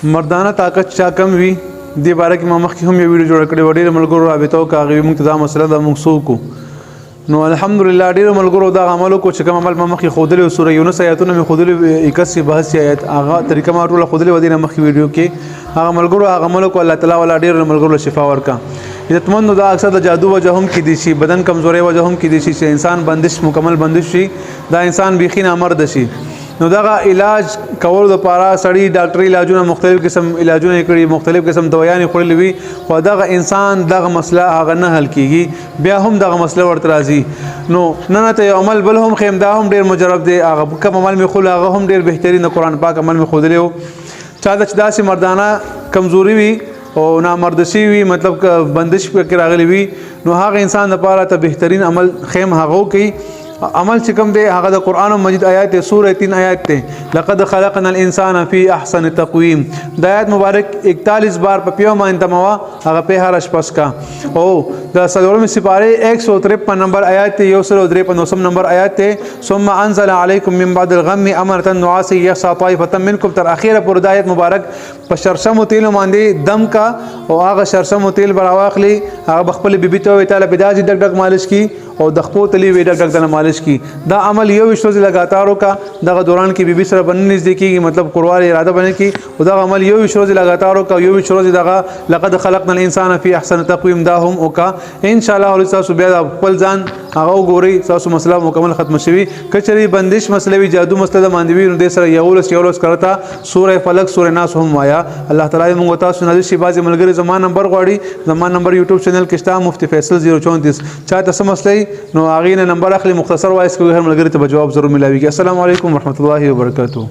مردانه طاقت چا کم وي دې باره کې ما مخکې هم یو ویډیو جوړ کړی و. ډېرو ملګرو رابطه وکړه، هغې موږ ته دا مسله ده موږ څه وکړو. نو الحمدلله ډېرو ملګرو دا عمل وکړو چې کوم عمل ما مخکې ښودلی و. سوره یونس آیاتونه مې ښودلي 81 82 آیات هغه طریقه ما ټوله ښودلې وه دې نه مخکې ویډیو کې. هغه ملګرو هغه عمل وکړو، الله تعالی والا ډېرو ملګرو له شفا ورکړه. عزتمندو دا اکثر د جادو وجه هم کېدی شي، بدن کمزورۍ وجه هم کېدی شي چې انسان بندش مکمل بندش شي، دا انسان بیخي نامرده شي. نو دغه علاج کولو دپاره سړي ډاکټري علاجونه مختلف قسم علاجونه یې کړي، مختلف قسم دوايانې خوړلې وي، خو دغه انسان دغه مسله هغه نه حل کېږي، بیا هم دغه مسله ورته راځي. نو نن ته یو عمل بل هم ښیم، دا هم ډېر مجرب دی. هغه کوم عمل مې ښودلی هغه هم ډېر بهترین د قرآن پاک عمل مې ښودلی و. چا ته چې داسې مردانه کمزوري وي او نامردشي وي، مطلب که بندش پکې راغلی وي، نو هغه انسان لپاره ته بهترین عمل خیم هغه کوي. عمل چې کوم دی هغه د قرآن مجید آیات دی، سوره 3 آیات دی، لقد خلقنا الانسان فی احسن تقویم. د آیات مبارک 41 بار په پیو باندې تموا هغه په هر شپس کا. او د سلورم سپاره 153 نمبر آیات دی، 153 نمبر آیات دی. ثم انزل علیکم من بعد الغم امرة نعاسا یغشى طائفة منکم تر اخیره پر د آیت مبارک په شرشم تیل باندې دم کا، او هغه شرشم تیل براواخلی هغه خپل بیبي ته وی تعالی بداجی ډک ډک مالش کی او د خپل تلی وی ډک ډک د مالش کی. دا عمل یو وشوز لګاتار وکا، دغه دوران کې بیبي سره بنن نږدې کیږي، مطلب قروار اراده باندې کی، او دا عمل یو وشوز لګاتار وکا، یو وشوز دغه لقد خلقنا الانسان فی احسن تقویم دا هم وکا. ان شاء الله تاسو بیا خپل ځان هغه وګورئ، تاسو مسله مکمل ختم شوي. کچری بندش مسله وی جادو مسله باندې وی نو د سره یولس کرتا سوره فلق سوره ناس هم وایا. الله تعالی موږ تاسو نه شي بازي ملګری زمان نمبر غواړي، زمان نمبر یوټیوب چینل کې شته مفتی فیصل 034 چا تاسو مسله نو هغه نه نمبر اخلي مختصر وایس کوي، هر ملګری ته جواب ضرور ملاويږي. السلام علیکم ورحمت الله وبرکاتہ.